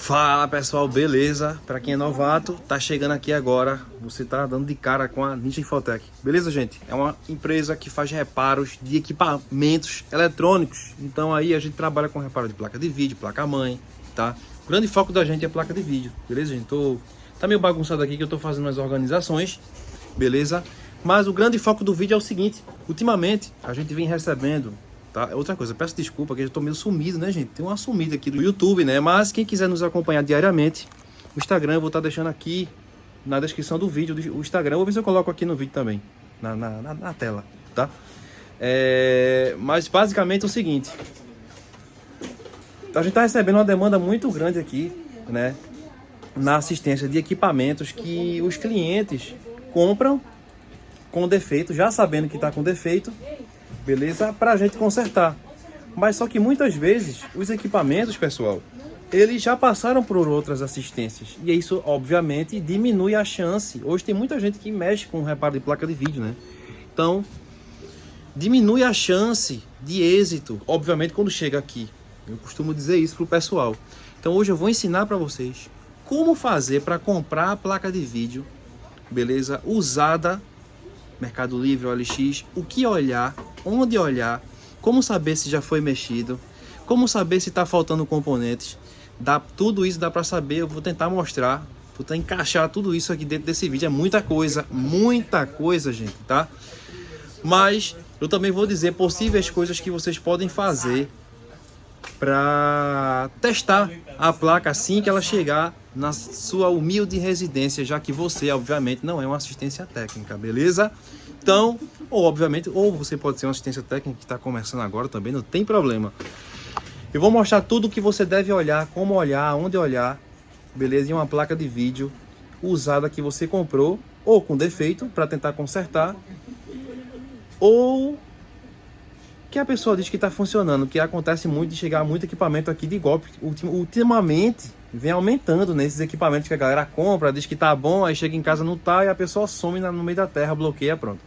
Fala pessoal, beleza? Para quem é novato, tá chegando aqui agora, você tá dando de cara com a Ninja Infotech. Beleza, gente? É uma empresa que faz reparos de equipamentos eletrônicos. Então aí a gente trabalha com reparo de placa de vídeo, placa-mãe, tá? O grande foco da gente é placa de vídeo, beleza, gente? Tá meio bagunçado aqui que eu tô fazendo as organizações, beleza? Mas o grande foco do vídeo é o seguinte: ultimamente a gente vem recebendo, tá? Outra coisa, peço desculpa que eu tô meio sumido, né, gente? Tem uma sumida aqui do YouTube, né? Mas quem quiser nos acompanhar diariamente, o Instagram eu vou estar deixando aqui na descrição do vídeo, o Instagram. Eu vou ver se eu coloco aqui no vídeo também, na tela, tá? Mas basicamente é o seguinte: a gente tá recebendo uma demanda muito grande aqui, né? Na assistência de equipamentos que os clientes compram com defeito, já sabendo que está com defeito, beleza? Para a gente consertar. Mas só que muitas vezes os equipamentos, pessoal, eles já passaram por outras assistências. E isso, obviamente, diminui a chance. Hoje tem muita gente que mexe com reparo de placa de vídeo, né? Então, diminui a chance de êxito, obviamente, quando chega aqui. Eu costumo dizer isso para o pessoal. Então, hoje eu vou ensinar para vocês como fazer para comprar a placa de vídeo, beleza? Usada, Mercado Livre, OLX, o que olhar, onde olhar, como saber se já foi mexido, como saber se está faltando componentes. Tudo isso dá para saber. Eu vou tentar mostrar, vou tentar encaixar tudo isso aqui dentro desse vídeo. É muita coisa, gente, tá? Mas eu também vou dizer possíveis coisas que vocês podem fazer para testar a placa assim que ela chegar na sua humilde residência, já que você, obviamente, não é uma assistência técnica, beleza? Então, ou você pode ser uma assistência técnica que está começando agora também, não tem problema. Eu vou mostrar tudo o que você deve olhar, como olhar, onde olhar, beleza? Em uma placa de vídeo usada que você comprou, ou com defeito, para tentar consertar, ou que a pessoa diz que está funcionando, que acontece muito de chegar muito equipamento aqui de golpe. Ultimamente vem aumentando nesses equipamentos que a galera compra, diz que tá bom, aí chega em casa não tá, e a pessoa some no meio da terra, bloqueia, pronto.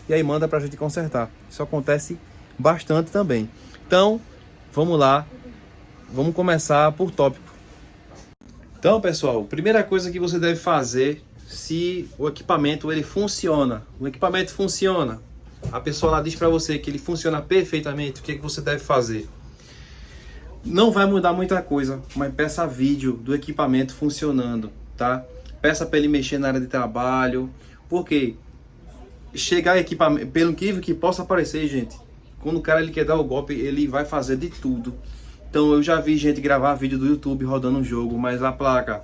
E aí manda pra gente consertar. Isso acontece bastante também. Então, vamos lá, vamos começar por tópico. Então, pessoal, primeira coisa que você deve fazer, se o equipamento ele funciona, a pessoa lá diz para você que ele funciona perfeitamente, o que você deve fazer? Não vai mudar muita coisa, mas peça vídeo do equipamento funcionando, tá? Peça para ele mexer na área de trabalho, porque chegar equipamento, pelo incrível que possa parecer, gente, quando o cara ele quer dar o golpe, ele vai fazer de tudo. Então eu já vi gente gravar vídeo do YouTube rodando um jogo, mas a placa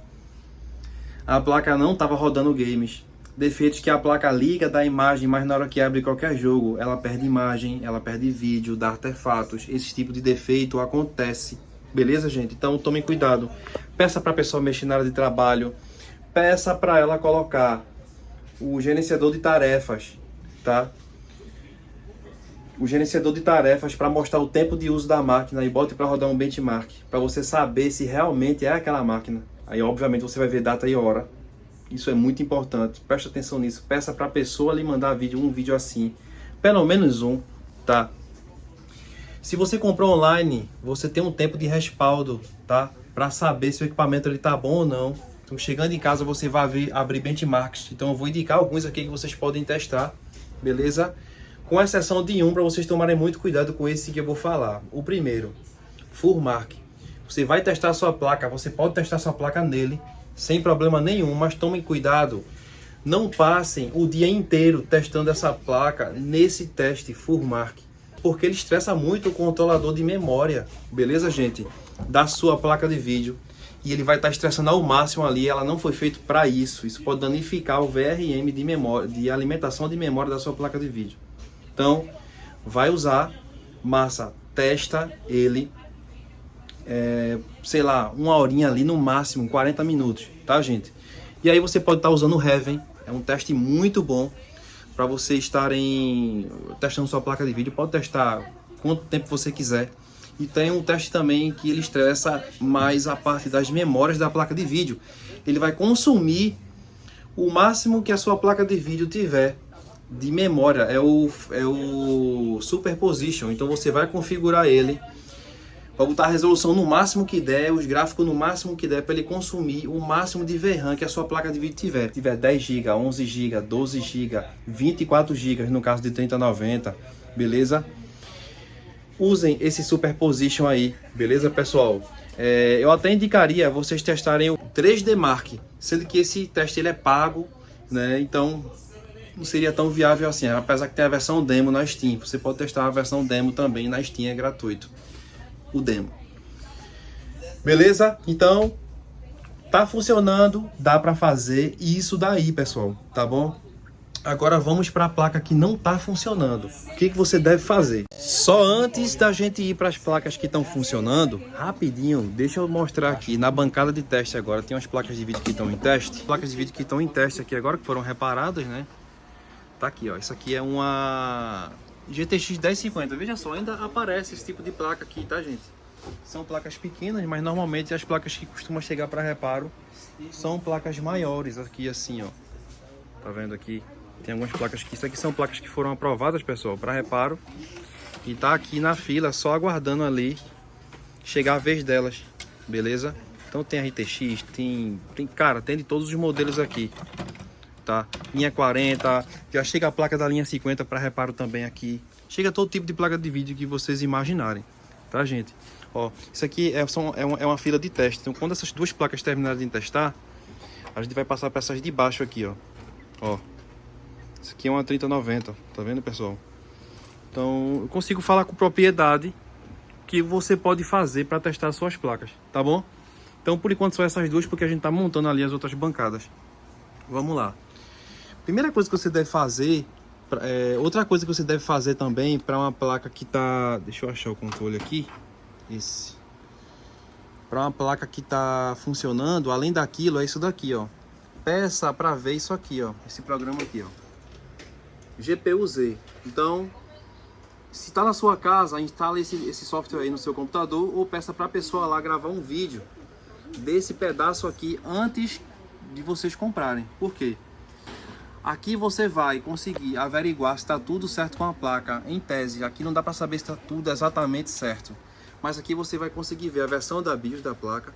não estava rodando games. Defeitos que a placa liga, dá imagem, mas na hora que abre qualquer jogo, ela perde imagem, ela perde vídeo, dá artefatos. Esse tipo de defeito acontece. Beleza, gente? Então tomem cuidado. Peça para a pessoa mexer na área de trabalho. Peça para ela colocar o gerenciador de tarefas, tá? O gerenciador de tarefas para mostrar o tempo de uso da máquina e bote para rodar um benchmark, para você saber se realmente é aquela máquina. Aí, obviamente, você vai ver data e hora. Isso é muito importante, preste atenção nisso. Peça para a pessoa lhe mandar um vídeo assim, pelo menos um, tá? Se você comprou online, você tem um tempo de respaldo, tá? Para saber se o equipamento ele tá bom ou não. Então, chegando em casa, você vai abrir benchmarks. Então, eu vou indicar alguns aqui que vocês podem testar, beleza? Com exceção de um, para vocês tomarem muito cuidado com esse que eu vou falar. O primeiro, Furmark. Você vai testar a sua placa, você pode testar sua placa nele, sem problema nenhum, mas tomem cuidado. Não passem o dia inteiro testando essa placa nesse teste Furmark, porque ele estressa muito o controlador de memória, beleza, gente? Da sua placa de vídeo. E ele vai estar estressando ao máximo ali, ela não foi feito para isso. Isso pode danificar o VRM de memória, de alimentação de memória da sua placa de vídeo. Então, vai usar, massa, testa ele, sei lá, uma horinha ali no máximo, 40 minutos, tá, gente? E aí você pode estar usando o Heaven, é um teste muito bom para vocês estarem testando sua placa de vídeo. Pode testar quanto tempo você quiser. E tem um teste também que ele estressa mais a parte das memórias da placa de vídeo. Ele vai consumir o máximo que a sua placa de vídeo tiver de memória, é o Superposition. Então você vai configurar ele Para botar a resolução no máximo que der, os gráficos no máximo que der, para ele consumir o máximo de VRAM que a sua placa de vídeo tiver. Se tiver 10 GB, 11 GB, 12 GB, 24 GB no caso de 3090, beleza? Usem esse Superposition aí, beleza, pessoal? Eu até indicaria vocês testarem o 3D Mark, sendo que esse teste ele é pago, né? Então não seria tão viável assim, apesar que tem a versão demo na Steam. Você pode testar a versão demo também na Steam, é gratuito o demo. Beleza? Então tá funcionando, dá para fazer isso daí, pessoal, tá bom? Agora vamos para a placa que não está funcionando. O que você deve fazer? Só antes da gente ir para as placas que estão funcionando, rapidinho, deixa eu mostrar aqui na bancada de teste agora. Tem umas placas de vídeo que estão em teste. Placas de vídeo que estão em teste aqui agora, que foram reparadas, né? Tá aqui, ó. Isso aqui é uma GTX 1050. Veja só, ainda aparece esse tipo de placa aqui, tá, gente? São placas pequenas, mas normalmente as placas que costumam chegar para reparo são placas maiores aqui, assim, ó. Tá vendo aqui? Tem algumas placas que isso aqui são placas que foram aprovadas, pessoal, para reparo. E tá aqui na fila, só aguardando ali chegar a vez delas, beleza? Então tem RTX, cara, tem de todos os modelos aqui, tá? Linha 40, já chega a placa da linha 50 para reparo também aqui. Chega todo tipo de placa de vídeo que vocês imaginarem, tá, gente? Ó, isso aqui é uma fila de teste. Então quando essas duas placas terminarem de testar, a gente vai passar para essas de baixo aqui, ó. Ó. Isso aqui é uma 3090, tá vendo, pessoal? Então eu consigo falar com propriedade que você pode fazer para testar suas placas, tá bom? Então por enquanto só essas duas, porque a gente tá montando ali as outras bancadas. Vamos lá. Primeira coisa que você deve fazer, outra coisa que você deve fazer também para uma placa que tá, deixa eu achar o controle aqui, esse. Para uma placa que tá funcionando, além daquilo, é isso daqui, ó. Peça para ver isso aqui, ó, esse programa aqui, ó. GPU-Z. Então, se está na sua casa, instale esse software aí no seu computador ou peça para a pessoa lá gravar um vídeo desse pedaço aqui antes de vocês comprarem. Por quê? Aqui você vai conseguir averiguar se está tudo certo com a placa. Em tese, aqui não dá para saber se está tudo exatamente certo, mas aqui você vai conseguir ver a versão da BIOS da placa,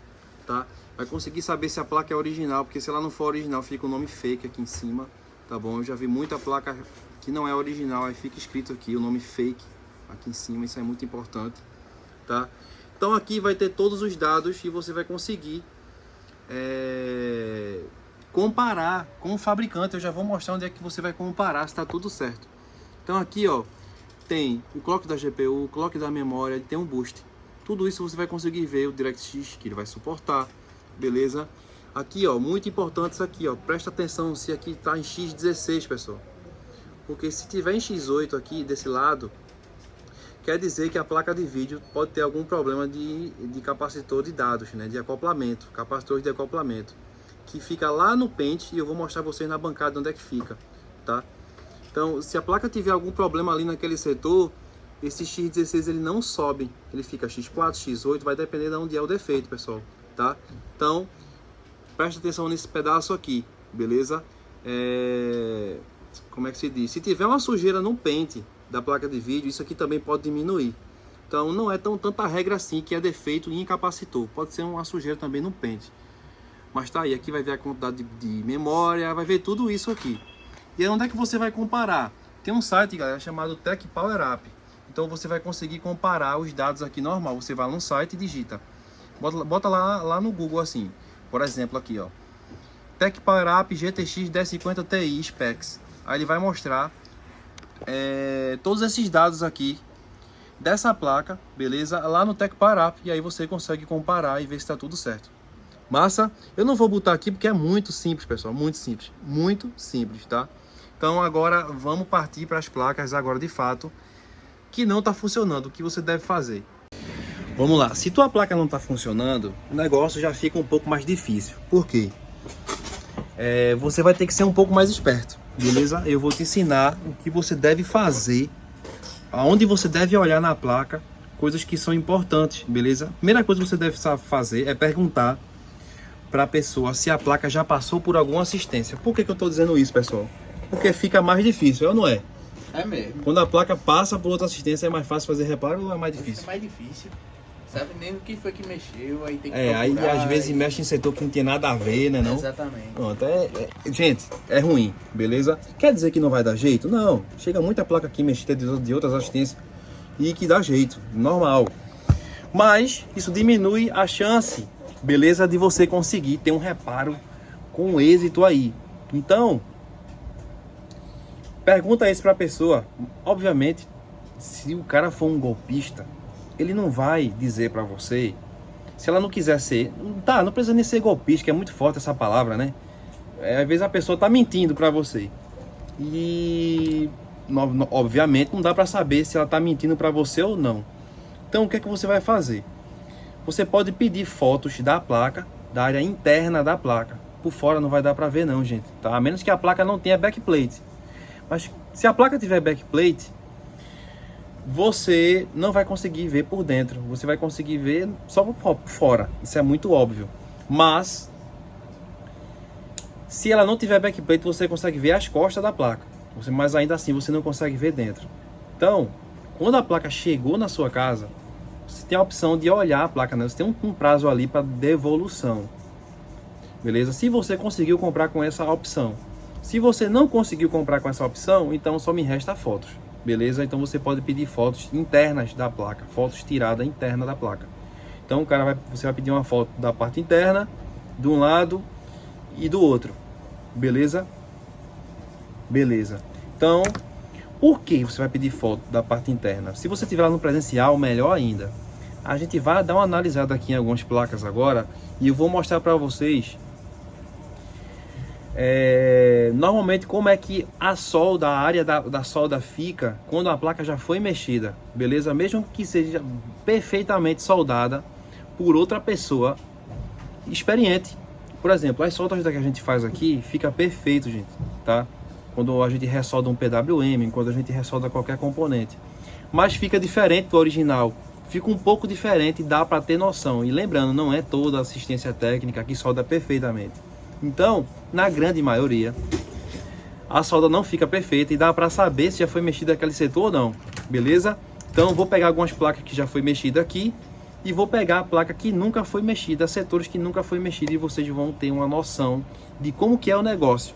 tá? Vai conseguir saber se a placa é original, porque se ela não for original fica o nome fake aqui em cima, tá bom? Eu já vi muita placa que não é original, aí fica escrito aqui o nome fake aqui em cima, isso é muito importante, tá? Então aqui vai ter todos os dados e você vai conseguir comparar com o fabricante. Eu já vou mostrar onde é que você vai comparar se está tudo certo. Então aqui, ó, tem o clock da GPU, o clock da memória, tem um boost. Tudo isso você vai conseguir ver o DirectX que ele vai suportar, beleza? Aqui, ó, muito importante isso aqui, ó, presta atenção se aqui está em X16, pessoal. Porque se tiver em X8 aqui desse lado, quer dizer que a placa de vídeo pode ter algum problema de capacitor de dados, né? De acoplamento, capacitor de acoplamento, que fica lá no pente, e eu vou mostrar vocês na bancada onde é que fica, tá? Então, se a placa tiver algum problema ali naquele setor, esse X16 ele não sobe, ele fica X4, X8, vai depender de onde é o defeito, pessoal, tá? Então, preste atenção nesse pedaço aqui, beleza? Como é que se diz? Se tiver uma sujeira no pente da placa de vídeo, isso aqui também pode diminuir. Então não é tanta regra assim que é defeito em capacitor. Pode ser uma sujeira também no pente. Mas tá aí, aqui vai ver a quantidade de memória, vai ver tudo isso aqui. E aí onde é que você vai comparar? Tem um site, galera, chamado Tech Power Up. Então você vai conseguir comparar os dados aqui normal. Você vai no site e digita. Bota lá no Google assim. Por exemplo aqui, ó. Tech Power Up GTX 1050 Ti Specs. Aí ele vai mostrar todos esses dados aqui dessa placa, beleza? Lá no Tech Power Up. E aí você consegue comparar e ver se está tudo certo. Massa? Eu não vou botar aqui porque é muito simples, pessoal. Muito simples, tá? Então agora vamos partir para as placas agora de fato que não está funcionando. O que você deve fazer? Vamos lá. Se tua placa não está funcionando, o negócio já fica um pouco mais difícil. Por quê? Você vai ter que ser um pouco mais esperto, beleza? Eu vou te ensinar o que você deve fazer, aonde você deve olhar na placa, coisas que são importantes, beleza? Primeira coisa que você deve fazer é perguntar para a pessoa se a placa já passou por alguma assistência. Por que eu estou dizendo isso, pessoal? Porque fica mais difícil, ou não é? É mesmo. Quando a placa passa por outra assistência, é mais fácil fazer reparo ou é mais difícil? É mais difícil. Sabe nem o que foi que mexeu, aí tem que Aí procurar, às vezes mexe em setor que não tem nada a ver, né, não? Exatamente. Pronto, gente, é ruim, beleza? Quer dizer que não vai dar jeito? Não, chega muita placa aqui mexida de outras assistências e que dá jeito, normal. Mas isso diminui a chance, beleza, de você conseguir ter um reparo com êxito aí. Então, pergunta isso pra pessoa. Obviamente, se o cara for um golpista, ele não vai dizer pra você, se ela não quiser ser, tá, não precisa nem ser golpista, que é muito forte essa palavra, né? Às vezes a pessoa tá mentindo pra você. E obviamente não dá pra saber se ela tá mentindo pra você ou não. Então o que é que você vai fazer? Você pode pedir fotos da placa, da área interna da placa. Por fora não vai dar pra ver não, gente, tá? A menos que a placa não tenha backplate. Mas se a placa tiver backplate, você não vai conseguir ver por dentro. Você vai conseguir ver só por fora. Isso é muito óbvio. Mas se ela não tiver backplate, você consegue ver as costas da placa. Mas ainda assim você não consegue ver dentro. Então, quando a placa chegou na sua casa, você tem a opção de olhar a placa, né? Você tem um prazo ali para devolução. Beleza? Se você conseguiu comprar com essa opção. Se você não conseguiu comprar com essa opção, então só me resta fotos. Beleza? Então você pode pedir fotos internas da placa, fotos tiradas interna da placa. Então você vai pedir uma foto da parte interna, de um lado e do outro. Beleza? Beleza. Então, por que você vai pedir foto da parte interna? Se você estiver lá no presencial, melhor ainda. A gente vai dar uma analisada aqui em algumas placas agora e eu vou mostrar para vocês normalmente como é que a solda, a área da solda fica quando a placa já foi mexida, beleza? Mesmo que seja perfeitamente soldada por outra pessoa experiente. Por exemplo, as soldas que a gente faz aqui fica perfeito, gente, tá? Quando a gente ressolda um PWM, quando a gente ressolda qualquer componente, mas fica diferente do original, fica um pouco diferente, dá para ter noção. E lembrando, não é toda assistência técnica que solda perfeitamente. Então, na grande maioria, a solda não fica perfeita e dá para saber se já foi mexida aquele setor ou não, beleza? Então, vou pegar algumas placas que já foi mexida aqui e vou pegar a placa que nunca foi mexida, setores que nunca foi mexida, e vocês vão ter uma noção de como que é o negócio.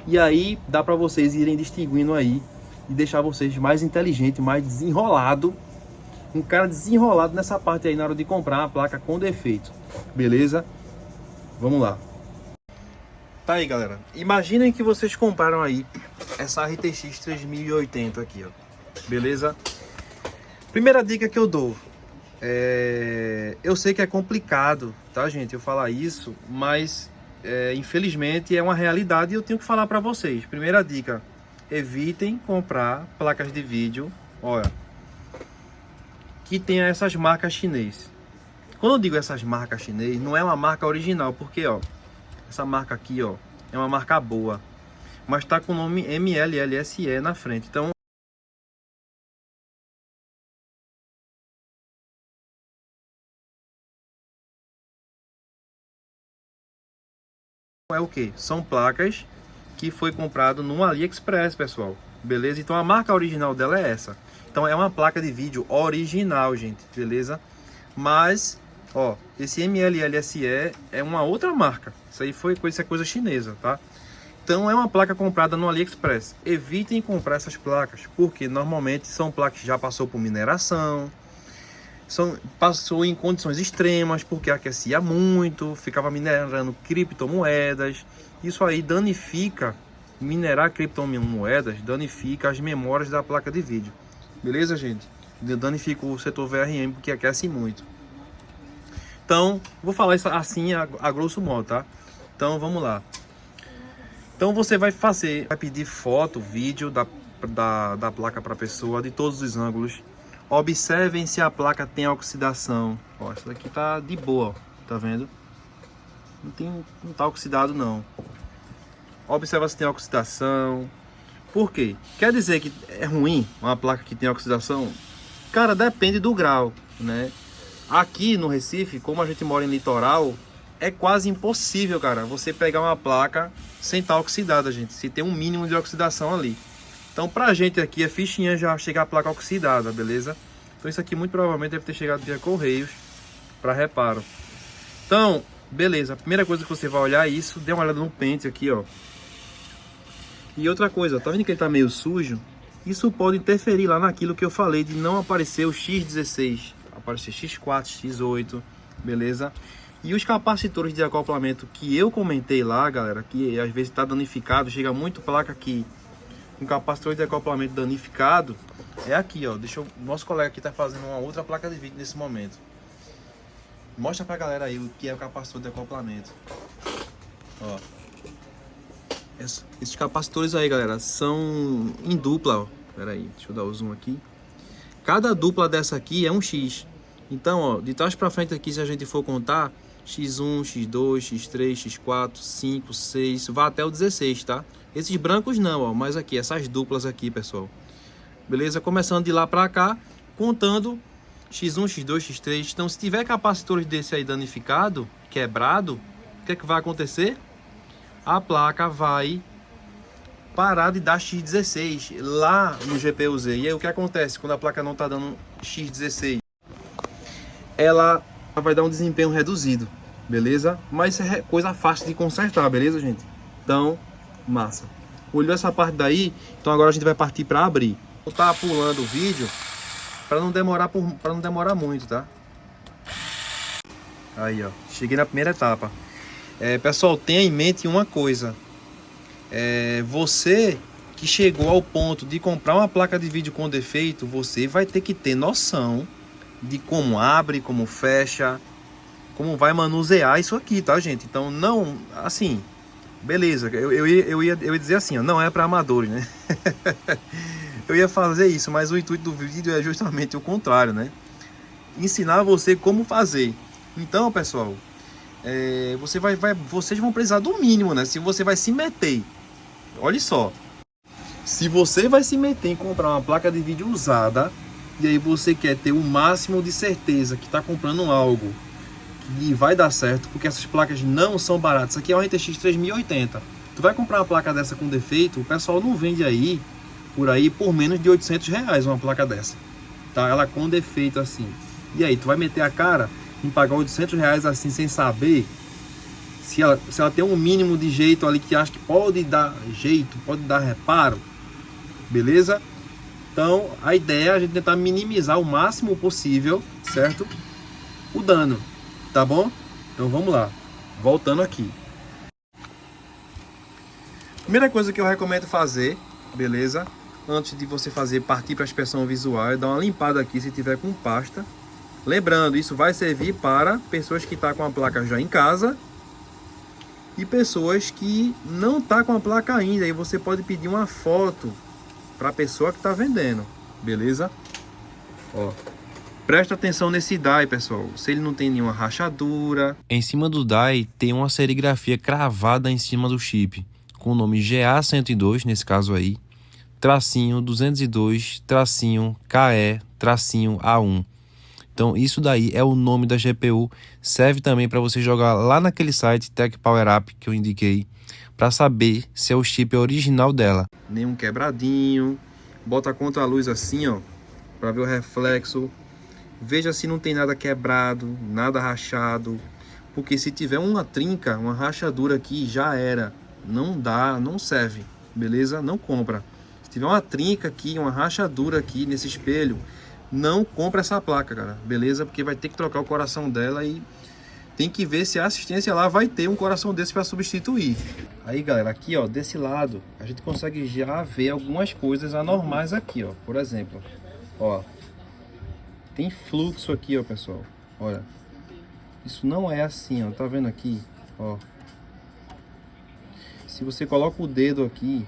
E aí, dá para vocês irem distinguindo aí e deixar vocês mais inteligentes, mais desenrolado, um cara desenrolado nessa parte aí na hora de comprar a placa com defeito, beleza? Vamos lá. Tá aí, galera. Imaginem que vocês compraram aí essa RTX 3080 aqui, ó. Beleza? Primeira dica que eu dou. Eu sei que é complicado, tá, gente, eu falar isso, mas infelizmente é uma realidade e eu tenho que falar para vocês. Primeira dica: evitem comprar placas de vídeo, olha, que tenha essas marcas chinês. Quando eu digo essas marcas chinês, não é uma marca original, porque ó, essa marca aqui, ó, é uma marca boa, mas tá com o nome MLLSE na frente. Então é o que? São placas que foi comprado no AliExpress, pessoal. Beleza? Então a marca original dela é essa. Então é uma placa de vídeo original, gente. Beleza? Mas, ó, esse MLLSE é uma outra marca. Isso aí é coisa chinesa, tá? Então é uma placa comprada no AliExpress. Evitem comprar essas placas, porque normalmente são placas que já passou por mineração, passou em condições extremas, porque aquecia muito, ficava minerando criptomoedas. Isso aí danifica, minerar criptomoedas danifica as memórias da placa de vídeo. Beleza, gente? Danifica o setor VRM, porque aquece muito. Então, vou falar isso assim a grosso modo, tá? Então, vamos lá. Então, você vai pedir foto, vídeo da placa para a pessoa, de todos os ângulos. Observem se a placa tem oxidação. Ó, essa daqui tá de boa, ó, tá vendo? Não tá oxidado não. Observa se tem oxidação. Por quê? Quer dizer que é ruim uma placa que tem oxidação? Cara, depende do grau, né? Aqui no Recife, como a gente mora em litoral, é quase impossível, cara, você pegar uma placa sem estar oxidada, gente. Se tem um mínimo de oxidação ali. Então, pra gente aqui, a fichinha já chega a placa oxidada, beleza? Então, isso aqui muito provavelmente deve ter chegado via Correios para reparo. Então, beleza, a primeira coisa que você vai olhar é isso, dê uma olhada no pente aqui, ó. E outra coisa, tá vendo que ele tá meio sujo? Isso pode interferir lá naquilo que eu falei de não aparecer o X16, aparecer X4, X8, beleza? E os capacitores de acoplamento que eu comentei lá, galera, que às vezes tá danificado, chega muito placa aqui, um capacitor de acoplamento danificado, é aqui, ó. Nosso colega aqui tá fazendo uma outra placa de vídeo nesse momento. Mostra pra galera aí o que é o capacitor de acoplamento. Ó. Esses capacitores aí, galera, são em dupla, ó. Pera aí, deixa eu dar o zoom aqui. Cada dupla dessa aqui é um X. Então, ó, de trás pra frente aqui, se a gente for contar, X1, X2, X3, X4, 5, 6, vai até o 16, tá? Esses brancos não, ó, mas aqui, essas duplas aqui, pessoal. Beleza? Começando de lá pra cá, contando X1, X2, X3. Então, se tiver capacitores desse aí danificado, quebrado, o que é que vai acontecer? A placa vai parar de dar X16 lá no GPU-Z. E aí o que acontece quando a placa não está dando X16? Ela vai dar um desempenho reduzido, beleza? Mas isso é coisa fácil de consertar, beleza, gente? Então, massa. Olhou essa parte daí? Então agora a gente vai partir para abrir. Vou estar pulando o vídeo para não demorar muito, tá? Aí, ó, cheguei na primeira etapa. Pessoal, tenha em mente uma coisa. Você que chegou ao ponto de comprar uma placa de vídeo com defeito, você vai ter que ter noção de como abre, como fecha, como vai manusear isso aqui, tá, gente? Então, não, assim, beleza, eu ia dizer assim, ó, não é para amadores, né? Eu ia fazer isso, mas o intuito do vídeo é justamente o contrário, né? Ensinar você como fazer. Então, pessoal, vocês vão precisar do mínimo, né? Se você vai se meter, olha só, se você vai se meter em comprar uma placa de vídeo usada e aí você quer ter o máximo de certeza que está comprando algo que vai dar certo, porque essas placas não são baratas. Isso aqui é uma RTX 3080. Tu vai comprar uma placa dessa com defeito, o pessoal não vende aí por menos de R$800 uma placa dessa, tá? Ela com defeito assim. E aí, tu vai meter a cara em pagar R$800 assim, sem saber se ela tem um mínimo de jeito ali que acha que pode dar jeito, pode dar reparo, beleza? Então, a ideia é a gente tentar minimizar o máximo possível, certo? O dano, tá bom? Então, vamos lá. Voltando aqui. Primeira coisa que eu recomendo fazer, beleza? Antes de você partir para a inspeção visual, é dar uma limpada aqui se tiver com pasta. Lembrando, isso vai servir para pessoas que estão com a placa já em casa e pessoas que não estão com a placa ainda. Aí você pode pedir uma foto para a pessoa que está vendendo, beleza? Ó, presta atenção nesse die, pessoal. Se ele não tem nenhuma rachadura. Em cima do die tem uma serigrafia cravada em cima do chip, com o nome GA102, nesse caso aí, tracinho 202, tracinho KE, tracinho A1. Então isso daí é o nome da GPU, serve também para você jogar lá naquele site Tech Power Up que eu indiquei, para saber se é o chip original dela. Nenhum quebradinho, bota contra a luz assim, ó, para ver o reflexo. Veja se não tem nada quebrado, nada rachado, porque se tiver uma trinca, uma rachadura aqui, já era, não dá, não serve, beleza? Não compra. Se tiver uma trinca aqui, uma rachadura aqui nesse espelho, não compra essa placa, cara, beleza? Porque vai ter que trocar o coração dela e tem que ver se a assistência lá vai ter um coração desse para substituir. Aí, galera, aqui, ó, desse lado, a gente consegue já ver algumas coisas anormais aqui, ó. Por exemplo, ó, tem fluxo aqui, ó, pessoal. Olha, isso não é assim, ó, tá vendo aqui, ó. Se você coloca o dedo aqui,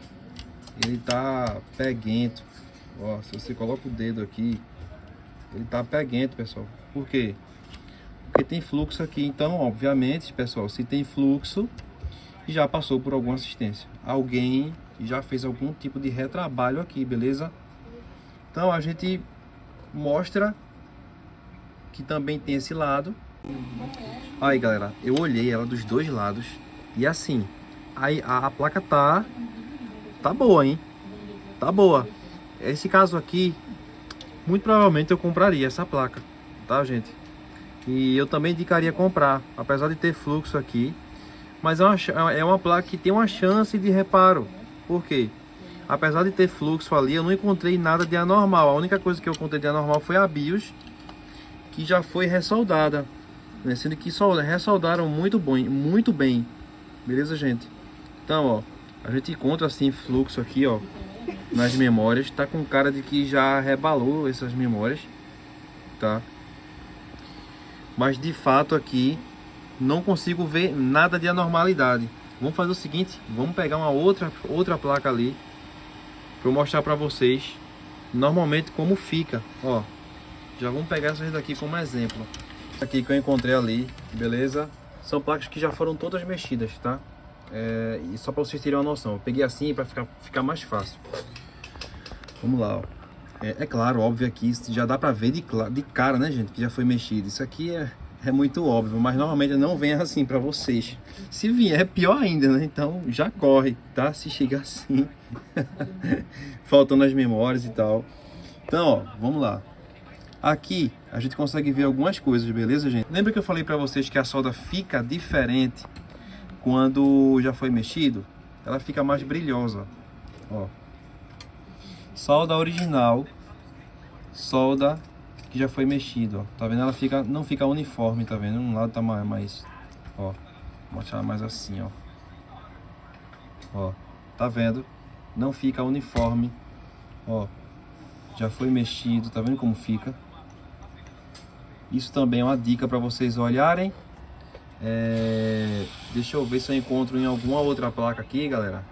ele tá peguento, ó. Se você coloca o dedo aqui, ele tá peguento, pessoal. Por quê? Porque tem fluxo aqui. Então, obviamente, pessoal, se tem fluxo, já passou por alguma assistência. Alguém já fez algum tipo de retrabalho aqui, beleza? Então, a gente mostra que também tem esse lado. Aí, galera, eu olhei ela dos dois lados. E assim, aí a placa tá boa, hein? Tá boa. Esse caso aqui, muito provavelmente eu compraria essa placa, tá, gente? E eu também indicaria comprar, apesar de ter fluxo aqui. Mas é uma placa que tem uma chance de reparo. Por quê? Apesar de ter fluxo ali, eu não encontrei nada de anormal. A única coisa que eu encontrei de anormal foi a BIOS, que já foi ressoldada, né? Sendo que ressoldaram muito bem. Beleza, gente? Então, ó, a gente encontra assim fluxo aqui, ó, nas memórias. Tá com cara de que já rebalou essas memórias, tá? Mas de fato aqui não consigo ver nada de anormalidade. Vamos fazer o seguinte, vamos pegar uma outra placa ali para eu mostrar para vocês normalmente como fica. Ó, já vamos pegar essas daqui como exemplo. Aqui que eu encontrei ali, beleza? São placas que já foram todas mexidas, tá? E só para vocês terem uma noção, eu peguei assim para ficar mais fácil. Vamos lá, ó. É claro, óbvio aqui, já dá para ver de cara, né, gente, que já foi mexido. Isso aqui é muito óbvio, mas normalmente não vem assim para vocês. Se vier, é pior ainda, né? Então já corre, tá? Se chegar assim, faltando as memórias e tal. Então, ó, vamos lá. Aqui a gente consegue ver algumas coisas, beleza, gente? Lembra que eu falei para vocês que a solda fica diferente quando já foi mexido? Ela fica mais brilhosa, ó. Solda original, solda que já foi mexido, ó. Tá vendo? Ela não fica uniforme, tá vendo? Um lado tá mais, ó, vou mostrar mais assim, ó. Ó, tá vendo? Não fica uniforme, ó. Já foi mexido, tá vendo como fica? Isso também é uma dica para vocês olharem. Deixa eu ver se eu encontro em alguma outra placa aqui, galera,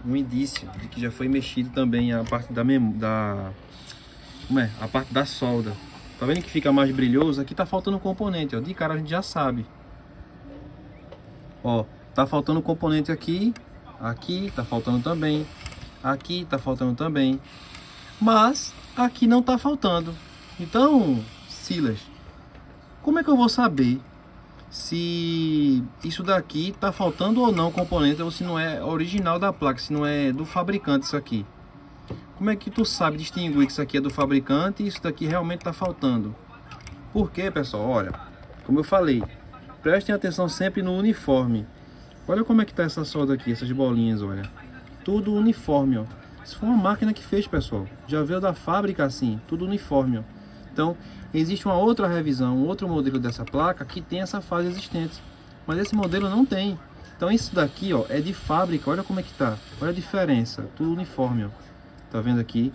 um indício de que já foi mexido também a parte a parte da solda. Tá vendo que fica mais brilhoso? Aqui tá faltando componente, ó. De cara a gente já sabe. Ó, tá faltando componente aqui. Aqui tá faltando também. Aqui tá faltando também. Mas aqui não tá faltando. Então, Silas, como é que eu vou saber se isso daqui tá faltando ou não componente, ou se não é original da placa, se não é do fabricante isso aqui? Como é que tu sabe distinguir que isso aqui é do fabricante e isso daqui realmente tá faltando? Porque, pessoal, olha, como eu falei, prestem atenção sempre no uniforme. Olha como é que tá essa solda aqui, essas bolinhas, olha. Tudo uniforme, ó. Isso foi uma máquina que fez, pessoal. Já veio da fábrica assim, tudo uniforme, ó. Então, existe uma outra revisão, um outro modelo dessa placa que tem essa fase existente. Mas esse modelo não tem. Então, isso daqui, ó, é de fábrica. Olha como é que tá. Olha a diferença. Tudo uniforme, ó. Tá vendo aqui?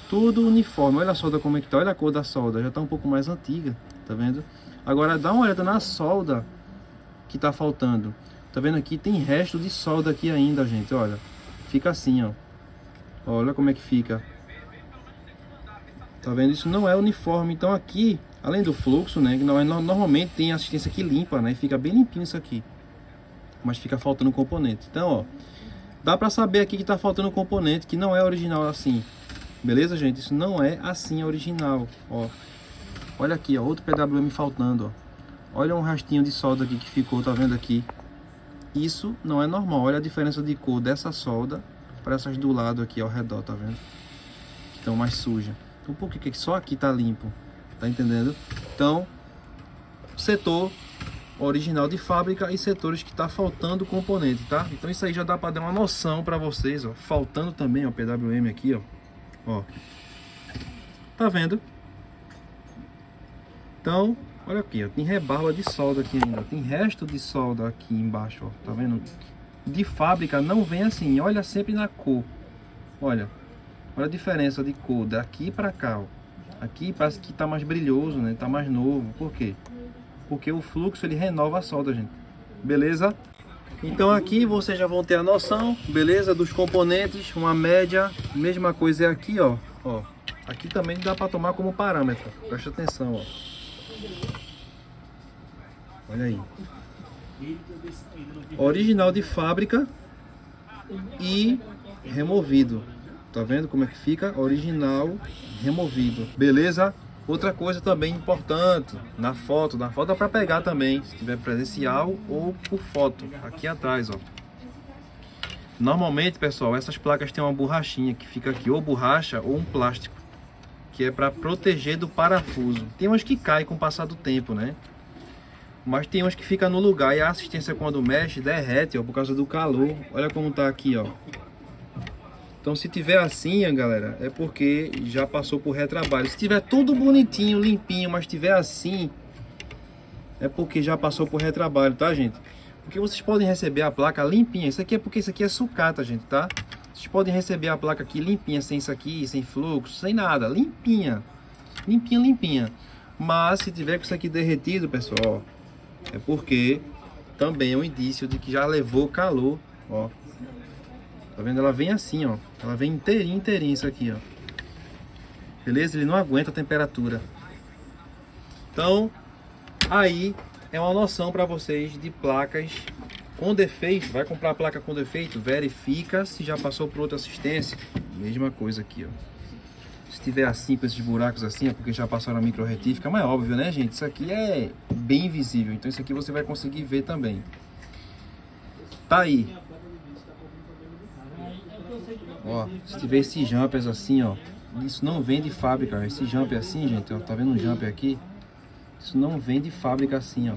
Tudo uniforme. Olha a solda como é que tá. Olha a cor da solda. Já tá um pouco mais antiga. Tá vendo? Agora, dá uma olhada na solda que tá faltando. Tá vendo aqui? Tem resto de solda aqui ainda, gente. Olha. Fica assim, ó. Olha como é que fica. Tá vendo? Isso não é uniforme. Então aqui, além do fluxo, né, que normalmente tem assistência que limpa, né, fica bem limpinho isso aqui. Mas fica faltando componente. Então, ó, dá pra saber aqui que tá faltando componente, que não é original assim. Beleza, gente? Isso não é assim original, ó. Olha aqui, ó, outro PWM faltando, ó. Olha um rastinho de solda aqui que ficou, tá vendo aqui? Isso não é normal. Olha a diferença de cor dessa solda para essas do lado aqui ao redor, tá vendo? Que estão mais sujas. Então por que só aqui tá limpo? Tá entendendo? Então, setor original de fábrica e setores que tá faltando componente, tá? Então isso aí já dá para dar uma noção para vocês, ó. Faltando também, ó, PWM aqui, ó. Ó. Tá vendo? Então, olha aqui, ó. Tem rebarba de solda aqui ainda. Tem resto de solda aqui embaixo, ó. Tá vendo? De fábrica não vem assim. Olha sempre na cor. Olha. Olha a diferença de cor daqui para cá, ó. Aqui parece que tá mais brilhoso, né? Tá mais novo. Por quê? Porque o fluxo ele renova a solda, gente. Beleza? Então aqui vocês já vão ter a noção, beleza? Dos componentes, uma média. Mesma coisa é aqui, ó. Ó. Aqui também dá para tomar como parâmetro. Presta atenção, ó. Olha aí. Original de fábrica e removido. Tá vendo como é que fica? Original, removido. Beleza? Outra coisa também importante, na foto dá para pegar também, se tiver presencial ou por foto, aqui atrás, ó. Normalmente, pessoal, essas placas têm uma borrachinha que fica aqui, ou borracha ou um plástico. que é para proteger do parafuso. Tem umas que caem com o passar do tempo, né? Mas tem umas que fica no lugar e a assistência quando mexe derrete, ó, por causa do calor. Olha como tá aqui, ó. Então se tiver assim, galera, é porque já passou por retrabalho. Se tiver tudo bonitinho, limpinho, mas tiver assim, é porque já passou por retrabalho, tá, gente? Porque vocês podem receber a placa limpinha. Isso aqui é porque isso aqui é sucata, gente, tá? Vocês podem receber a placa aqui limpinha, sem isso aqui, sem fluxo, sem nada, limpinha. Limpinha, limpinha. Mas se tiver com isso aqui derretido, pessoal, ó, é porque também é um indício de que já levou calor, ó. Tá vendo? Ela vem assim, ó. Ela vem inteirinha, inteirinha isso aqui, ó. Beleza? Ele não aguenta a temperatura. Então, aí é uma noção para vocês de placas com defeito. Vai comprar a placa com defeito, verifica se já passou por outra assistência. Mesma coisa aqui, ó. Se tiver assim, com esses buracos assim, é porque já passaram a micro retífica, mas é óbvio, né, gente? Isso aqui é bem visível, então isso aqui você vai conseguir ver também. Tá aí. Ó, se tiver esses jumpers assim, ó, isso não vem de fábrica, ó. Esse jumper assim, gente, ó, tá vendo um jumper aqui? Isso não vem de fábrica assim, ó.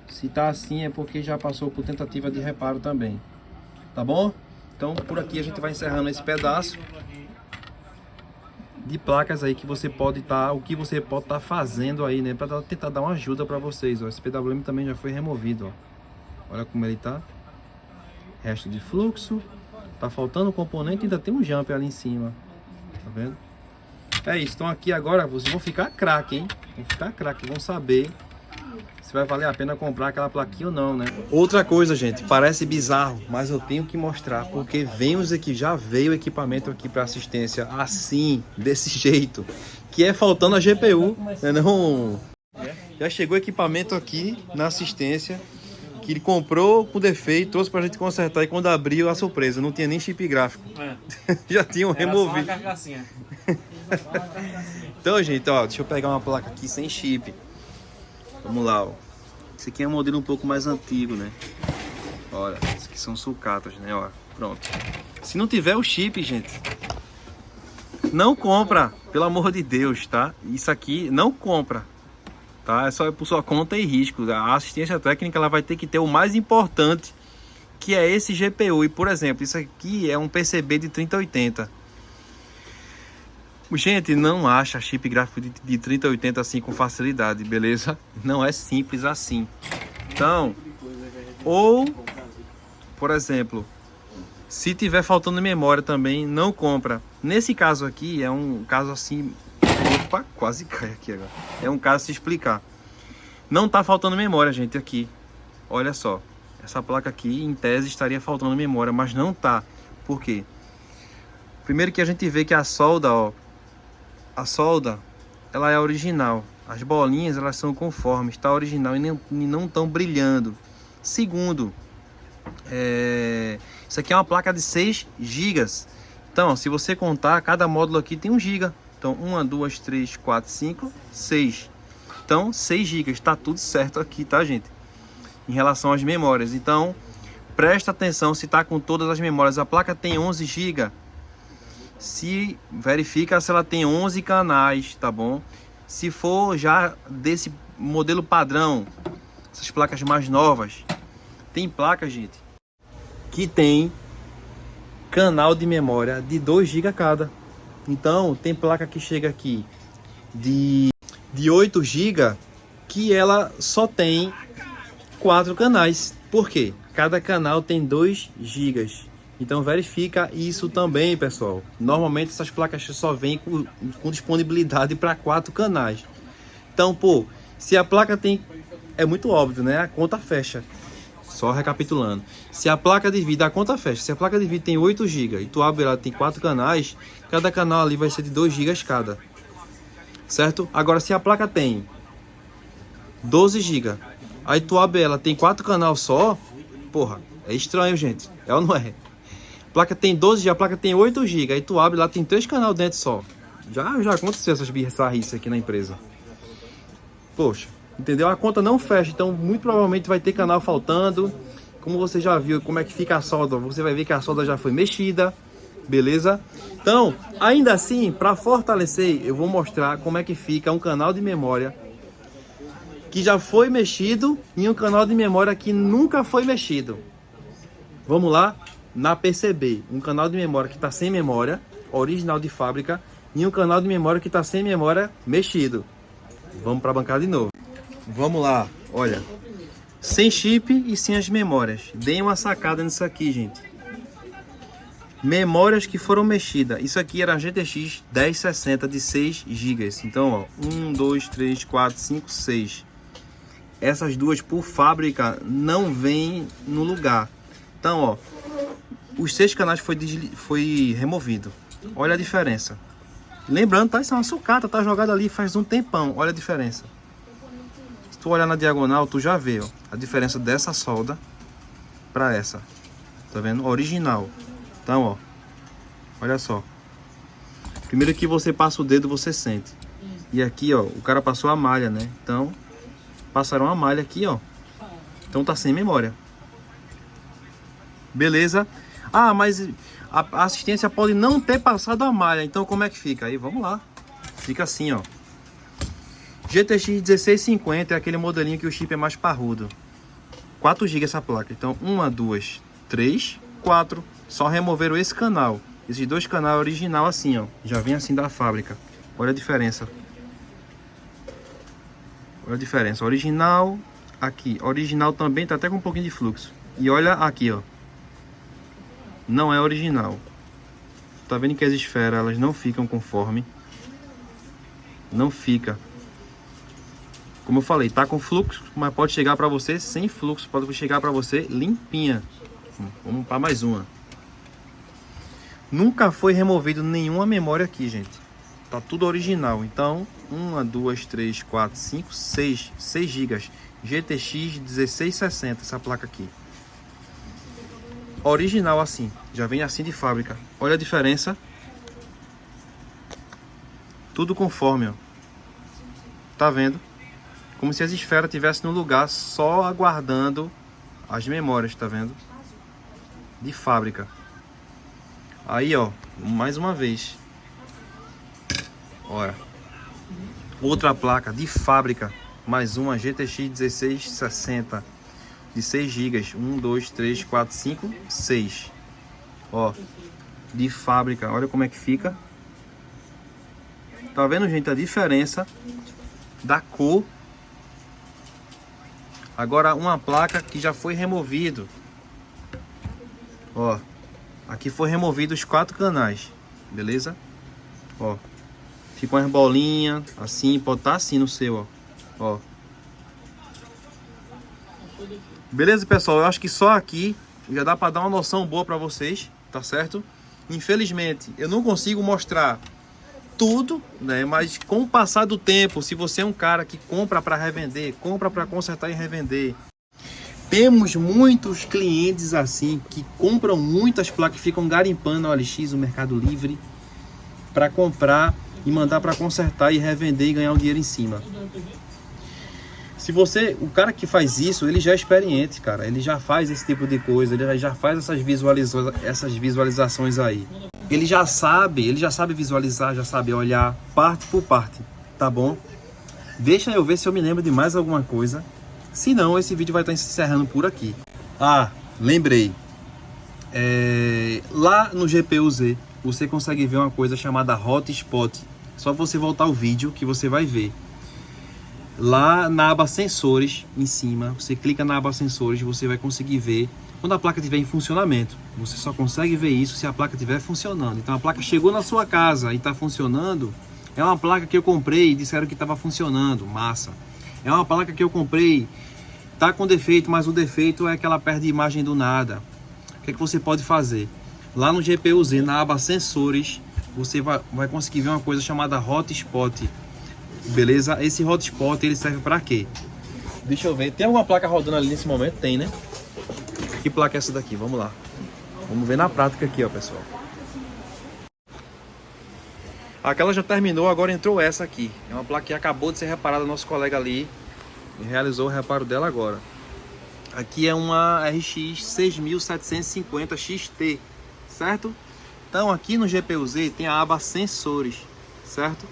Se tá assim é porque já passou por tentativa de reparo também. Tá bom? Então por aqui a gente vai encerrando esse pedaço de placas aí que você pode estar, o que você pode estar fazendo aí, né, para tentar dar uma ajuda para vocês, ó. Esse PWM também já foi removido, ó. Olha como ele tá. Resto de fluxo. Tá faltando um componente, ainda tem um jumper ali em cima. Tá vendo? É isso. Então aqui agora vocês vão ficar craque, hein? Vão ficar craque, vão saber se vai valer a pena comprar aquela plaquinha ou não, né? Outra coisa, gente, parece bizarro, mas eu tenho que mostrar, porque já veio o equipamento aqui para assistência assim, desse jeito, que é faltando a GPU, né? Não. Já chegou o equipamento aqui na assistência, que ele comprou com defeito, trouxe pra gente consertar, e quando abriu, a surpresa, não tinha nem chip gráfico. Já tinham removido. Então, gente, ó, deixa eu pegar uma placa aqui sem chip. Vamos lá, ó. Esse aqui é um modelo um pouco mais antigo, né? Olha, esses aqui são sucatas, né? Ó, pronto. Se não tiver o chip, gente, não compra, pelo amor de Deus, tá? Isso aqui não compra, tá? É só por sua conta e risco. A assistência técnica ela vai ter que ter o mais importante, que é esse GPU. E, por exemplo, isso aqui é um PCB de 3080. Gente, não acha chip gráfico de 3080 assim com facilidade, beleza? Não é simples assim. Então, ou, por exemplo, se tiver faltando memória também, não compra. Nesse caso aqui, é um caso assim... Opa, quase cai aqui agora. É um caso se explicar. Não tá faltando memória, gente, aqui. Olha só. Essa placa aqui, em tese, estaria faltando memória, mas não tá. Por quê? Primeiro que a gente vê que a solda, ó, a solda, ela é original. As bolinhas, elas são conformes, tá original e não estão brilhando. Segundo, isso aqui é uma placa de 6 GB. Então, se você contar, cada módulo aqui tem 1 GB. Então, 1, 2, 3, 4, 5, 6. Então, 6 GB. Tá tudo certo aqui, tá, gente? Em relação às memórias. Então, presta atenção se tá com todas as memórias. A placa tem 11 GB. Se verifica se ela tem 11 canais, tá bom? Se for já desse modelo padrão, essas placas mais novas, tem placas, gente, que tem canal de memória de 2 GB cada. Então, tem placa que chega aqui de 8 GB que ela só tem 4 canais. Por quê? Cada canal tem 2 GB. Então verifica isso também, pessoal. Normalmente essas placas só vêm com disponibilidade para 4 canais. Então, pô, se a placa tem... É muito óbvio, né? A conta fecha. Só recapitulando. Se a placa de vídeo, a conta fecha. Se a placa de vídeo tem 8 GB e tu abre ela tem 4 canais, cada canal ali vai ser de 2 GB cada. Certo? Agora, se a placa tem 12 GB, aí tu abre ela tem 4 canais só, porra, é estranho, gente. É ou não é? A placa tem 12 GB, a placa tem 8 GB, aí tu abre lá tem 3 canais dentro só. Já aconteceu essas bizarrices aqui na empresa. Poxa, entendeu? A conta não fecha, então muito provavelmente vai ter canal faltando. Como você já viu como é que fica a solda, você vai ver que a solda já foi mexida, Beleza? Então, ainda assim, para fortalecer, eu vou mostrar como é que fica um canal de memória que já foi mexido e um canal de memória que nunca foi mexido. Vamos lá? Na PCB, um canal de memória que está sem memória, original de fábrica, e um canal de memória que está sem memória, mexido. Vamos para a bancada de novo. Vamos lá, olha. Sem chip e sem as memórias. Deem uma sacada nisso aqui, gente. Memórias que foram mexidas. Isso aqui era a GTX 1060 de 6 GB. Então, ó, 1, 2, 3, 4, 5, 6. Essas duas por fábrica não vêm no lugar. Então, ó, os 6 canais foi removido. Olha a diferença. Lembrando, tá? Isso é uma sucata, tá jogada ali faz um tempão. Olha a diferença. Se tu olhar na diagonal, tu já vê, ó, a diferença dessa solda para essa. Tá vendo? Original. Então, ó, olha só. Primeiro que você passa o dedo, você sente. E aqui, ó, o cara passou a malha, né? Então, passaram a malha aqui, ó. Então tá sem memória. Beleza? Ah, mas a assistência pode não ter passado a malha. Então como é que fica? Aí, vamos lá. Fica assim, ó. GTX 1650 é aquele modelinho que o chip é mais parrudo. 4 GB essa placa. Então, 1, 2, 3, 4. Só removeram esse canal. Esses 2 canais original assim, ó. Já vem assim da fábrica. Olha a diferença. Olha a diferença. Original aqui. Original também tá até com um pouquinho de fluxo. E olha aqui, ó. Não é original. Tá vendo que as esferas, elas não ficam conforme. Não fica. Como eu falei, tá com fluxo, mas pode chegar para você sem fluxo. Pode chegar para você limpinha. Vamos para mais uma. Nunca foi removido nenhuma memória aqui, gente. Tá tudo original. Então, 1, 2, 3, 4, 5, 6 GB. GTX 1660, essa placa aqui. Original assim. Já vem assim de fábrica. Olha a diferença. Tudo conforme, ó. Tá vendo? Como se as esferas estivessem no lugar só aguardando as memórias, tá vendo? De fábrica. Aí, ó, mais uma vez. Olha. Outra placa de fábrica. Mais uma GTX 1660 de 6 GB. 1, 2, 3, 4, 5, 6. Ó, de fábrica. Olha como é que fica. Tá vendo, gente, a diferença da cor. Agora uma placa que já foi removido. Ó, aqui foi removido os 4 canais, beleza? Ó, fica umas bolinhas assim, pode estar assim no seu, ó. Beleza, pessoal? Eu acho que só aqui já dá para dar uma noção boa para vocês, tá certo? Infelizmente, eu não consigo mostrar tudo, né? Mas com o passar do tempo, se você é um cara que compra para revender, compra para consertar e revender, temos muitos clientes assim que compram muitas placas, ficam garimpando no OLX, no Mercado Livre, para comprar e mandar para consertar e revender e ganhar um dinheiro em cima. Se você, o cara que faz isso, ele já é experiente, cara. Ele já faz esse tipo de coisa, ele já faz essas visualizações aí. Ele já sabe visualizar, já sabe olhar parte por parte, tá bom? Deixa eu ver se eu me lembro de mais alguma coisa. Se não, esse vídeo vai estar se encerrando por aqui. Ah, lembrei. Lá no GPU-Z, você consegue ver uma coisa chamada Hotspot. Só você voltar o vídeo que você vai ver. Lá na aba Sensores, em cima, você clica na aba Sensores, você vai conseguir ver quando a placa estiver em funcionamento. Você só consegue ver isso se a placa estiver funcionando. Então a placa chegou na sua casa e está funcionando. É uma placa que eu comprei e disseram que estava funcionando, massa. É uma placa que eu comprei, tá com defeito, mas o defeito é que ela perde imagem do nada. O que é que você pode fazer? Lá no GPU-Z, na aba Sensores, você vai conseguir ver uma coisa chamada Hotspot. Beleza? Esse Hotspot, ele serve para quê? Deixa eu ver. Tem alguma placa rodando ali nesse momento? Tem, né? Que placa é essa daqui? Vamos lá. Vamos ver na prática aqui, ó, pessoal. Aquela já terminou, agora entrou essa aqui. É uma placa que acabou de ser reparada, nosso colega ali realizou o reparo dela agora. Aqui é uma RX 6750 XT, certo? Então aqui no GPU-Z tem a aba sensores, certo?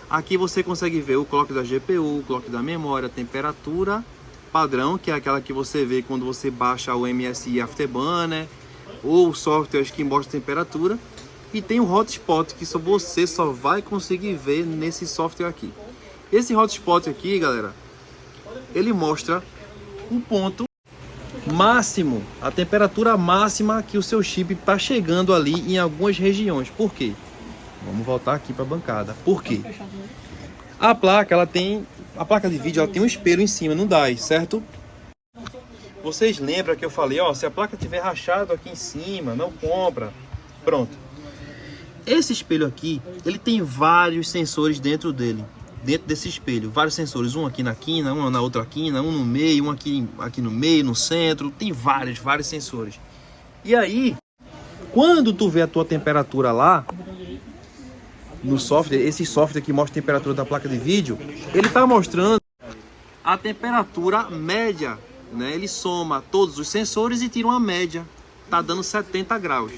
Aqui você consegue ver o clock da GPU, o clock da memória, temperatura padrão, que é aquela que você vê quando você baixa o MSI Afterburner ou softwares que mostram temperatura. E tem o hotspot, que você só vai conseguir ver nesse software aqui. Esse hotspot aqui, galera, ele mostra o ponto máximo, a temperatura máxima que o seu chip está chegando ali em algumas regiões. Por quê? Vamos voltar aqui para a bancada. Por quê? A placa de vídeo, ela tem um espelho em cima no DAI, certo? Vocês lembram que eu falei, ó, se a placa tiver rachado aqui em cima, não compra. Pronto. Esse espelho aqui, ele tem vários sensores dentro dele. Dentro desse espelho, vários sensores, um aqui na quina, um na outra quina, um no meio, um aqui no meio, no centro, tem vários sensores. E aí, quando tu vê a tua temperatura lá, no software, esse software que mostra a temperatura da placa de vídeo, ele está mostrando a temperatura média, né? Ele soma todos os sensores e tira uma média, tá dando 70 graus.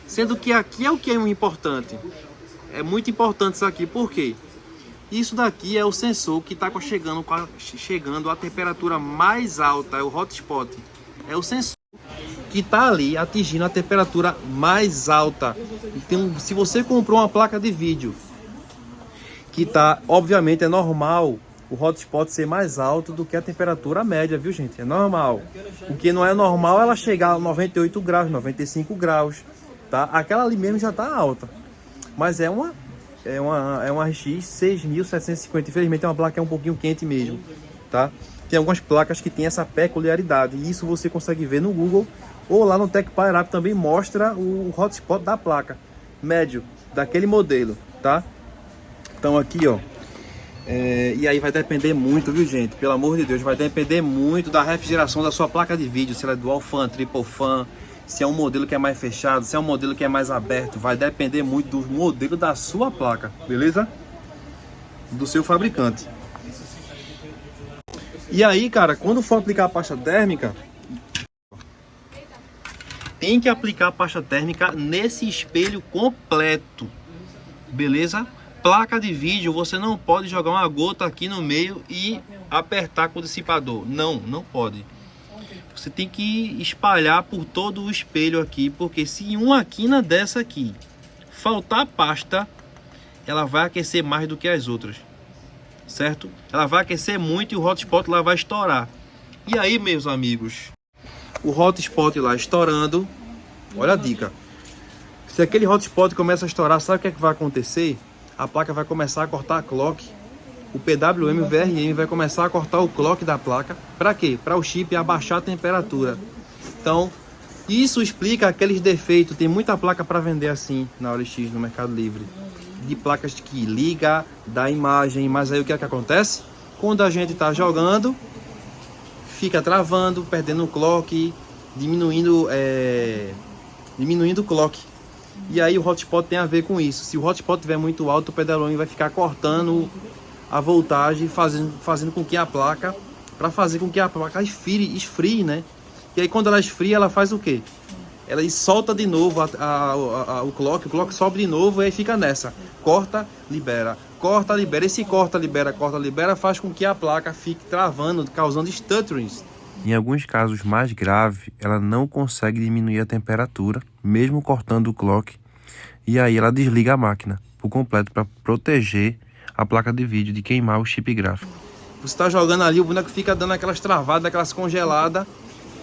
Sendo que aqui é o que é importante. É muito importante isso aqui, por quê? Isso daqui é o sensor que está chegando à temperatura mais alta, é o hotspot. É o sensor que está ali atingindo a temperatura mais alta. Então, se você comprou uma placa de vídeo que tá, obviamente é normal o hotspot ser mais alto do que a temperatura média, viu, gente? É normal. O que não é normal é ela chegar a 98 graus, 95 graus, tá? Aquela ali mesmo já tá alta. Mas é uma RX 6750. Infelizmente é uma placa que é um pouquinho quente mesmo, tá? Tem algumas placas que tem essa peculiaridade, e isso você consegue ver no Google, ou lá no TechPowerUp também mostra o hotspot da placa médio daquele modelo, tá? Então aqui, ó, e aí vai depender muito, viu, gente? Pelo amor de Deus, vai depender muito da refrigeração da sua placa de vídeo, se ela é dual fan, triple fan, se é um modelo que é mais fechado, se é um modelo que é mais aberto. Vai depender muito do modelo da sua placa, beleza? Do seu fabricante. E aí, cara, quando for aplicar a pasta térmica, tem que aplicar a pasta térmica nesse espelho completo, beleza? Placa de vídeo, você não pode jogar uma gota aqui no meio e apertar com o dissipador. Não pode. Você tem que espalhar por todo o espelho aqui, porque se uma quina dessa aqui faltar pasta, ela vai aquecer mais do que as outras, certo? Ela vai aquecer muito e o hotspot lá vai estourar. E aí, meus amigos, o hotspot lá estourando, olha a dica. Se aquele hotspot começa a estourar, sabe o que é que vai acontecer? A placa vai começar a cortar a clock. O PWM, o VRM vai começar a cortar o clock da placa. Para quê? Para o chip abaixar a temperatura. Então, isso explica aqueles defeitos. Tem muita placa para vender assim na OLX, no Mercado Livre, de placas que liga, dá imagem, mas aí o que é que acontece? Quando a gente está jogando, fica travando, perdendo o clock, diminuindo o clock. E aí o hotspot tem a ver com isso. Se o hotspot estiver muito alto, o PWM vai ficar cortando a voltagem, fazendo com que a placa, para fazer com que a placa esfrie, né? E aí quando ela esfria, ela faz o quê? Ela solta de novo o clock sobe de novo e aí fica nessa. Corta, libera. Corta, libera. Esse corta, libera faz com que a placa fique travando, causando stutterings. Em alguns casos mais graves, ela não consegue diminuir a temperatura, mesmo cortando o clock, e aí ela desliga a máquina por completo para proteger a placa de vídeo de queimar o chip gráfico. Você está jogando ali, o boneco fica dando aquelas travadas, aquelas congeladas.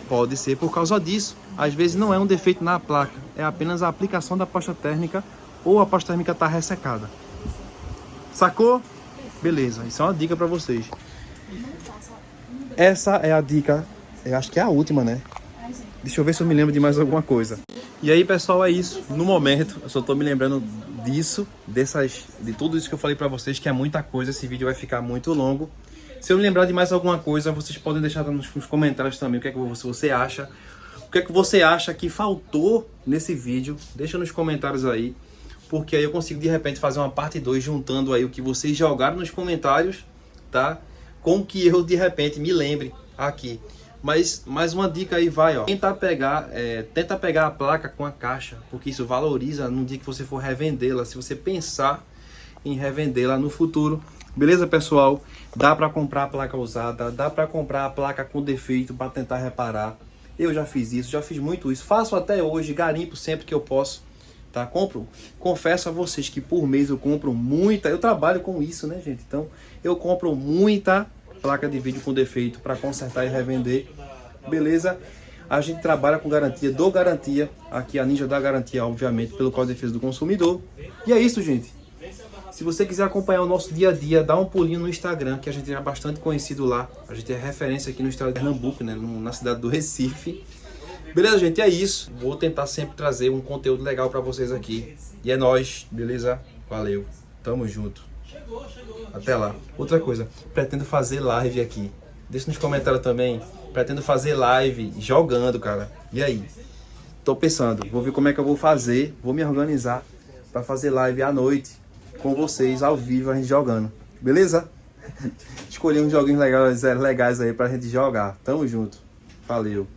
Pode ser por causa disso. Às vezes não é um defeito na placa, é apenas a aplicação da pasta térmica ou a pasta térmica está ressecada. Sacou? Beleza, isso é uma dica para vocês. Essa é a dica, eu acho que é a última, né? Deixa eu ver se eu me lembro de mais alguma coisa. E aí, pessoal, é isso. No momento, eu só estou me lembrando disso, de tudo isso que eu falei para vocês, que é muita coisa. Esse vídeo vai ficar muito longo. Se eu me lembrar de mais alguma coisa, vocês podem deixar nos comentários também o que é que você acha. O que é que você acha que faltou nesse vídeo? Deixa nos comentários aí, porque aí eu consigo de repente fazer uma parte 2 juntando aí o que vocês jogaram nos comentários, tá? Com o que eu de repente me lembre aqui. Mas mais uma dica aí vai, ó. Tenta pegar a placa com a caixa, porque isso valoriza no dia que você for revendê-la, se você pensar em revendê-la no futuro. Beleza, pessoal? Dá para comprar a placa usada, dá para comprar a placa com defeito para tentar reparar. Eu já fiz isso, já fiz muito isso. Faço até hoje, garimpo sempre que eu posso, tá? Confesso a vocês que por mês eu compro muita, eu trabalho com isso, né, gente? Então, eu compro muita placa de vídeo com defeito para consertar e revender. Beleza? A gente trabalha com garantia, dou garantia, aqui a Ninja dá garantia, obviamente, pelo Código de Defesa do Consumidor. E é isso, gente. Se você quiser acompanhar o nosso dia a dia, dá um pulinho no Instagram, que a gente é bastante conhecido lá. A gente é referência aqui no estado de Pernambuco, né? Na cidade do Recife. Beleza, gente? É isso. Vou tentar sempre trazer um conteúdo legal para vocês aqui. E é nóis, beleza? Valeu. Tamo junto. Até lá. Outra coisa, pretendo fazer live aqui. Deixa nos comentários também. Pretendo fazer live jogando, cara. E aí? Tô pensando, vou ver como é que eu vou fazer. Vou me organizar para fazer live à noite com vocês, ao vivo, a gente jogando. Beleza? Escolhi uns joguinhos legais aí pra gente jogar. Tamo junto. Valeu.